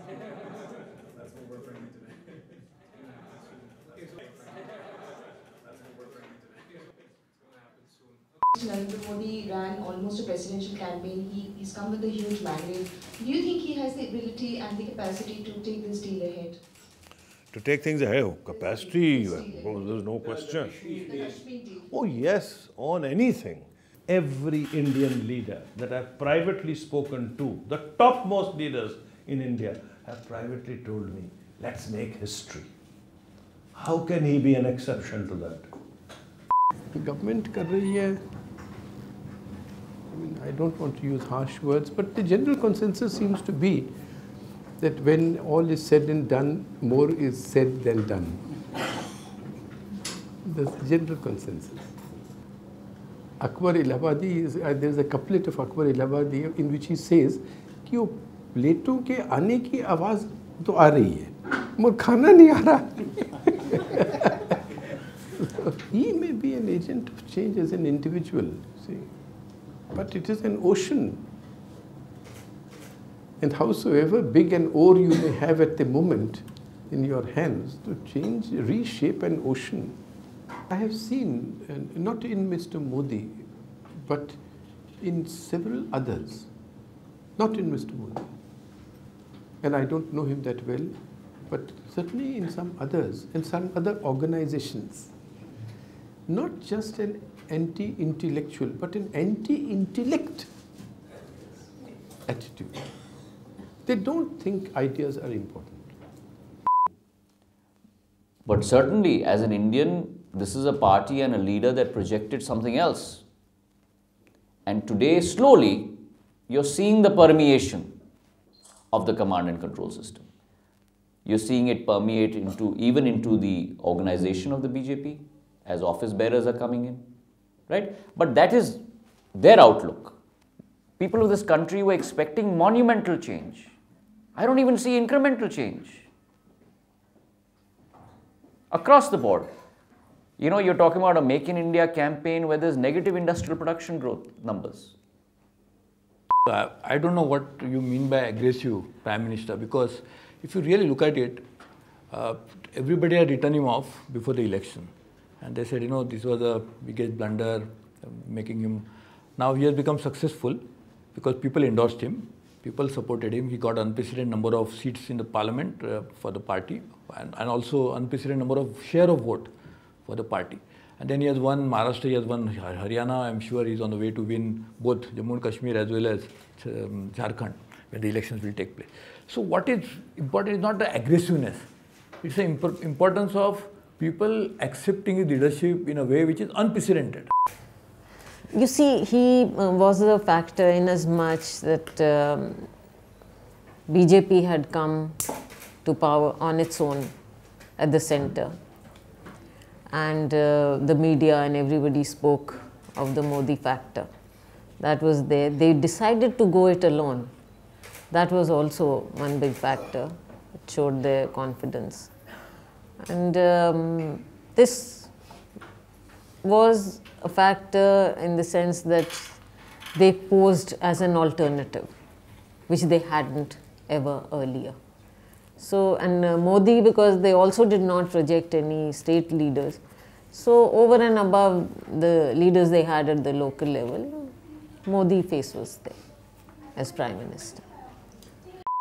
That's what we're bringing today. Narendra Modi ran almost a presidential campaign. He's come with a huge mandate. Do you think he has the ability and the capacity to take this deal ahead? To take things ahead, capacity, there's no question. Oh yes, on anything. Every Indian leader that I've privately spoken to, the topmost leaders in India, have privately told me, let's make history. How can he be an exception to that? The government kar rahi hai. I don't want to use harsh words, but the general consensus seems to be that when all is said and done, more is said than done. That's the general consensus. Akbar Allahabadi, there's a couplet of Akbar Allahabadi in which he says कि वो प्लेटों के आने की आवाज़ तो आ रही है, मगर खाना नहीं आ रहा. He may be an agent of change as an individual, see, but it is an ocean. And howsoever big an oar you may have at the moment in your hands, to change, reshape an ocean. I have seen, not in Mr. Modi, but in several others, not in Mr. Modi, and I don't know him that well, but certainly in some others and some other organizations, not just an anti-intellectual, but an anti-intellect attitude. They don't think ideas are important. But certainly, as an Indian, this is a party and a leader that projected something else. And today, slowly, you're seeing the permeation of the command and control system. You're seeing it permeate even into the organization of the BJP, as office bearers are coming in, right? But that is their outlook. People of this country were expecting monumental change. I don't even see incremental change across the board. You know, you're talking about a Make in India campaign where there's negative industrial production growth numbers. I don't know what you mean by aggressive Prime Minister, because if you really look at it, everybody had written him off before the election. And they said, you know, this was the biggest blunder, making him. Now he has become successful because people endorsed him, people supported him. He got unprecedented number of seats in the parliament for the party, and also unprecedented number of share of vote for the party. And then he has won Maharashtra, he has won Haryana. I'm sure he's on the way to win both Jammu and Kashmir as well as Jharkhand when the elections will take place. So what is important is not the aggressiveness. It's the importance of people accepting his leadership in a way which is unprecedented. You see, he was a factor in as much that BJP had come to power on its own at the center. And the media and everybody spoke of the Modi factor. That was there. They decided to go it alone. That was also one big factor. It showed their confidence. And this was a factor in the sense that they posed as an alternative, which they hadn't ever earlier. So, and Modi, because they also did not project any state leaders. So, over and above the leaders they had at the local level, Modi face was there as Prime Minister.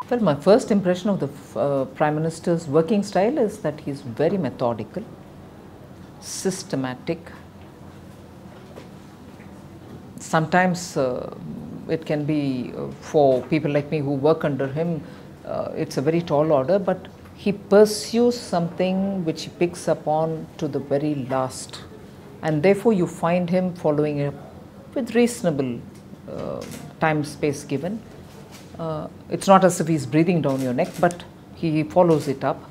Well, my first impression of the Prime Minister's working style is that he's very methodical, systematic. Sometimes it can be for people like me who work under him, it's a very tall order, but he pursues something which he picks up on to the very last, and therefore you find him following it with reasonable time space given. It's not as if he's breathing down your neck, but he follows it up,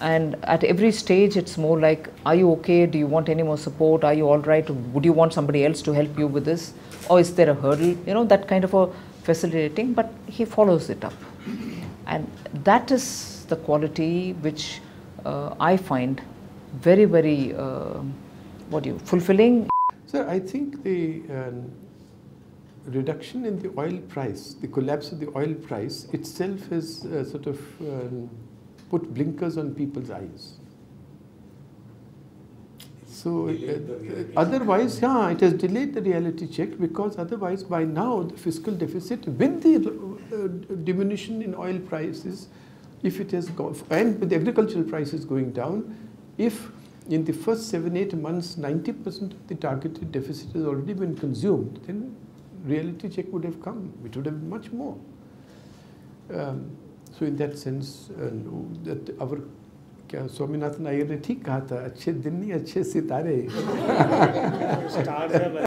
and at every stage it's more like, are you okay, do you want any more support, are you all right, would you want somebody else to help you with this, or is there a hurdle, you know, that kind of a facilitating, but he follows it up. And that is the quality which I find very, very fulfilling. Sir, I think the reduction in the oil price, the collapse of the oil price itself has sort of put blinkers on people's eyes. So otherwise, yeah, it has delayed the reality check, because otherwise by now the fiscal deficit with the diminution in oil prices, if it has gone, and with the agricultural prices going down, if in the first 7-8 months 90% of the targeted deficit has already been consumed, then reality check would have come. It would have been much more. So in that sense, that our Swaminathan Iyer ने ठीक कहा था, अच्छे दिन नहीं अच्छे सितारे